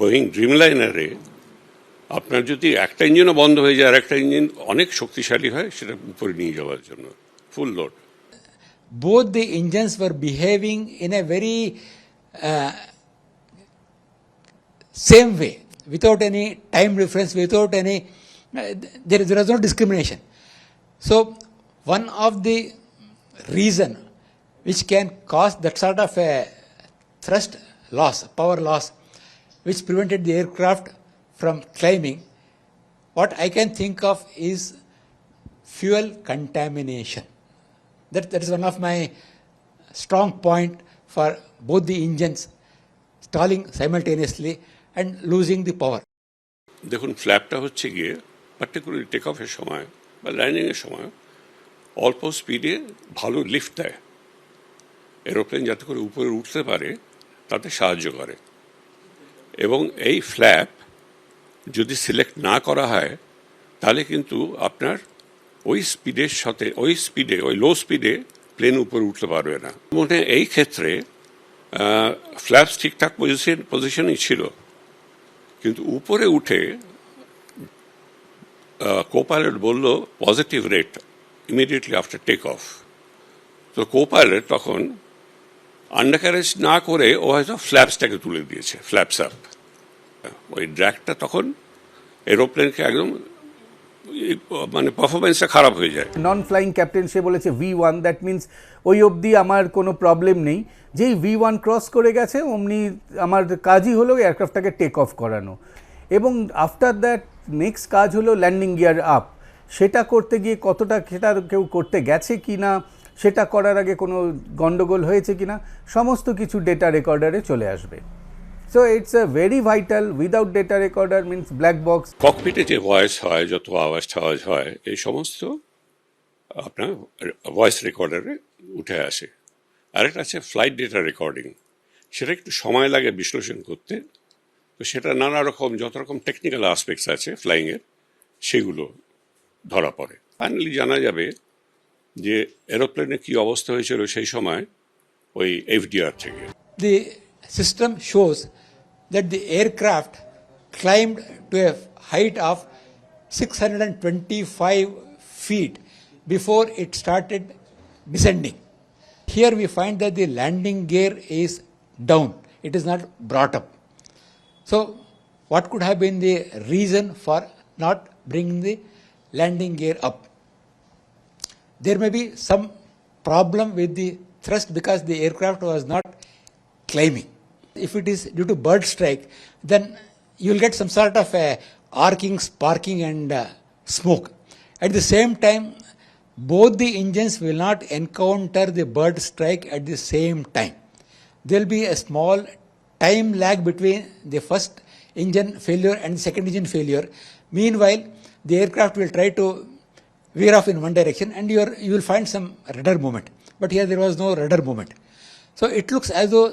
Boeing ড্রিমলাইনারে আপনার যদি একটা ইঞ্জিনও বন্ধ হয়ে যায় আর একটা ইঞ্জিন অনেক শক্তিশালী হয় সেটা উপরে নিয়ে যাওয়ার জন্য full load. Both the engines were behaving in a very same way, without any time difference, without any, there was no discrimination. So one of the reason which can cause that sort of a thrust loss, power loss, which prevented the aircraft from climbing, what I can think of is fuel contamination. That is one of my strong point for both the engines stalling simultaneously and losing the power. দেখুন ফ্ল্যাপটা হচ্ছে গিয়ে particularly take অফের সময় বা ল্যান্ডিংয়ের সময় অল্প স্পিডে ভালো লিফট দেয়, এরোপ্লেন যাতে করে উপরে উঠতে পারে তাতে সাহায্য করে। এবং এই ফ্ল্যাপ যদি সিলেক্ট না করা হয় তাহলে কিন্তু আপনার ওই স্পিডের সাথে ওই লো স্পিডে প্লেন উপরে উঠতে পারবে না। মনে এই ক্ষেত্রে ফ্ল্যাপস ঠিকঠাক পজিশনই ছিল, কিন্তু উপরে উঠে কোপাইলট বলল positive rate immediately after take off. তো কোপাইলট তখন আন্ডারক্যারেজ না করে ও হয়তো ফ্ল্যাপসটাকে তুলে দিয়েছে, ফ্ল্যাপস আপ। ওই ড্র্যাগটা তখন এরোপ্লেনকে একদম মানে পারফরমেন্সটা খারাপ হয়ে যায়। নন ফ্লাইং ক্যাপ্টেন সে বলেছে V1, দ্যাট মিনস ওই অবধি আমার কোনো প্রবলেম নেই, যেই V1 ক্রস করে গেছে অমনি আমার কাজই হলো এয়ারক্রাফটটাকে টেক অফ করানো। এবং আফটার দ্যাট নেক্সট কাজ হলো ল্যান্ডিং গিয়ার আপ। সেটা করতে গিয়ে কতটা সেটা কেউ করতে গেছে কি না, সেটা করার আগে কোনো গন্ডগোল হয়েছে কি না, সমস্ত কিছু ডেটা রেকর্ডারে চলে আসবে। So it's a very vital, without data recorder means black box. ককপিটে যে ভয়েস হয়, যত আওয়াজ হয় এই সমস্ত আপনার ভয়েস রেকর্ডারে উঠে আসে। আরেকটা আছে ফ্লাইট ডেটা রেকর্ডিং, সেটা একটু সময় লাগে বিশ্লেষণ করতে। তো সেটা নানা রকম যত রকম টেকনিক্যাল আসপেক্টস আছে ফ্লাইংয়ের সেগুলো ধরা পড়ে। ফাইনালি জানা যাবে যে এরোপ্লেনে কী অবস্থা হয়েছিল সেই সময় ওই FDR থেকে। The system shows that the aircraft climbed to a height of 625 feet before it started descending. Here we find that the landing gear is down, it is not brought up. So what could have been the reason for not bringing the landing gear up? There may be some problem with the thrust because the aircraft was not climbing. If it is due to bird strike, then you will get some sort of arcing, sparking and smoke. At the same time, both the engines will not encounter the bird strike at the same time. There will be a small time lag between the first engine failure and the second engine failure. Meanwhile, the aircraft will try to veer off in one direction and you will find some rudder movement. But here there was no rudder movement. So it looks as though